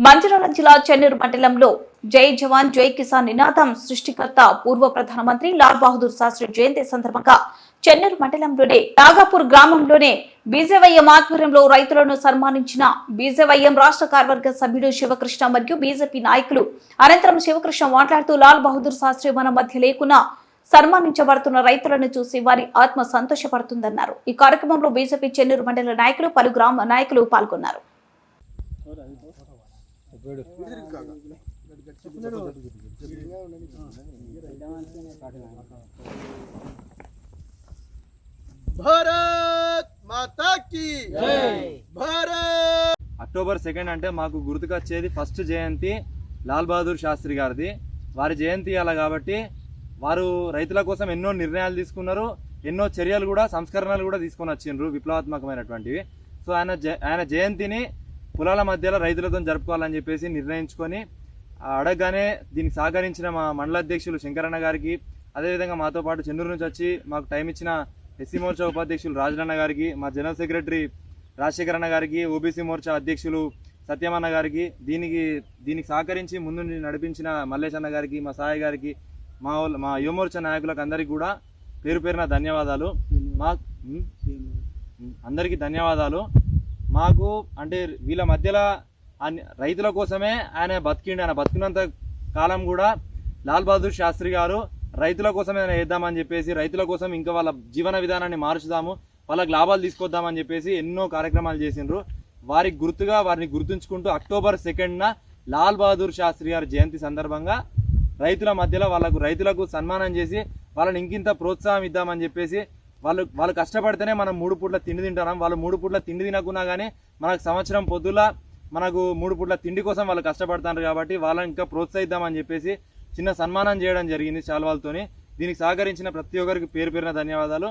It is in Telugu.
మంచిర్యాల జిల్లా చెన్నూరు మండలంలో జై జవాన్ జై కిసాన్ నినాదం సృష్టికర్త పూర్వ ప్రధానమంత్రి లాల్ బహదూర్ శాస్త్రి జయంతి సందర్భంగా చెన్నూరు మండలంలోని నాగాపూర్ గ్రామంలోనే బీజేవైఎం ఆధ్వర్యంలో రైతులను సన్మానించిన బీజేవైఎం రాష్ట్ర కార్యవర్గ సభ్యుడు శివకృష్ణ మరియు బీజేపీ నాయకులు. అనంతరం శివకృష్ణ మాట్లాడుతూ లాల్ బహదూర్ శాస్త్రి మన మధ్య లేకున్నా సన్మానించబడుతున్న రైతులను చూసి వారి ఆత్మ సంతోషపడుతుందన్నారు. ఈ కార్యక్రమంలో బీజేపీ చెన్నూరు మండల నాయకులు, పలు గ్రామ నాయకులు పాల్గొన్నారు. భారత్ మాతా కీ జై. భారత్. అక్టోబర్ 2 అంటే మాకు గుర్తుకొచ్చేది ఫస్ట్ జయంతి లాల్ బహదూర్ శాస్త్రి గారిది. వారి జయంతి అలా కాబట్టి వారు రైతుల కోసం ఎన్నో నిర్ణయాలు తీసుకున్నారు, ఎన్నో చర్యలు కూడా, సంస్కరణలు కూడా తీసుకొని వచ్చిండ్రు, విప్లవాత్మకమైనటువంటివి. సో ఆయన జయంతిని పొలాల మధ్యలో రైతులతో జరుపుకోవాలని చెప్పేసి నిర్ణయించుకొని అడగగానే దీనికి సహకరించిన మా మండల అధ్యక్షులు శంకరన్న గారికి, అదేవిధంగా మాతో పాటు చెన్నూరు నుంచి వచ్చి మాకు టైం ఇచ్చిన ఎస్సీ మోర్చా ఉపాధ్యక్షులు రాజులన్న గారికి, మా జనరల్ సెక్రటరీ రాజశేఖరన్న గారికి, ఓబీసీ మోర్చా అధ్యక్షులు సత్యమన్న గారికి, దీనికి సహకరించి ముందు నడిపించిన మల్లేష్ అన్న గారికి, మా సాయి గారికి, మా యువమోర్చా నాయకులకు అందరికీ కూడా పేరు పేరున ధన్యవాదాలు. అందరికీ ధన్యవాదాలు. మాకు అంటే వీళ్ళ మధ్యలో రైతుల కోసమే ఆయన బతికిండి. ఆయన బతికినంత కాలం కూడా లాల్ బహదూర్ శాస్త్రి గారు రైతుల కోసమే వేద్దామని చెప్పేసి, రైతుల కోసం ఇంకా వాళ్ళ జీవన విధానాన్ని మార్చుదాము, వాళ్ళకి లాభాలు తీసుకొద్దామని చెప్పేసి ఎన్నో కార్యక్రమాలు చేసిండ్రు. వారికి గుర్తుగా వారిని గుర్తుంచుకుంటూ అక్టోబర్ 2న లాల్ బహదూర్ శాస్త్రి గారి జయంతి సందర్భంగా రైతుల మధ్యలో రైతులకు సన్మానం చేసి వాళ్ళని ఇంకింత ప్రోత్సాహం ఇద్దామని చెప్పేసి, వాళ్ళు కష్టపడితేనే మనం 3 పూట్ల తిండి తింటున్నాం. వాళ్ళు 3 పూట్ల తిండి తినకున్నా కానీ మనకు సంవత్సరం పొద్దులా మనకు 3 పూట్ల తిండి కోసం వాళ్ళు కష్టపడుతున్నారు కాబట్టి వాళ్ళని ఇంకా ప్రోత్సహిద్దామని చెప్పేసి చిన్న సన్మానం చేయడం జరిగింది శాల్వాలతోని. దీనికి సహకరించిన ప్రతి ఒక్కరికి పేరు పేరున ధన్యవాదాలు.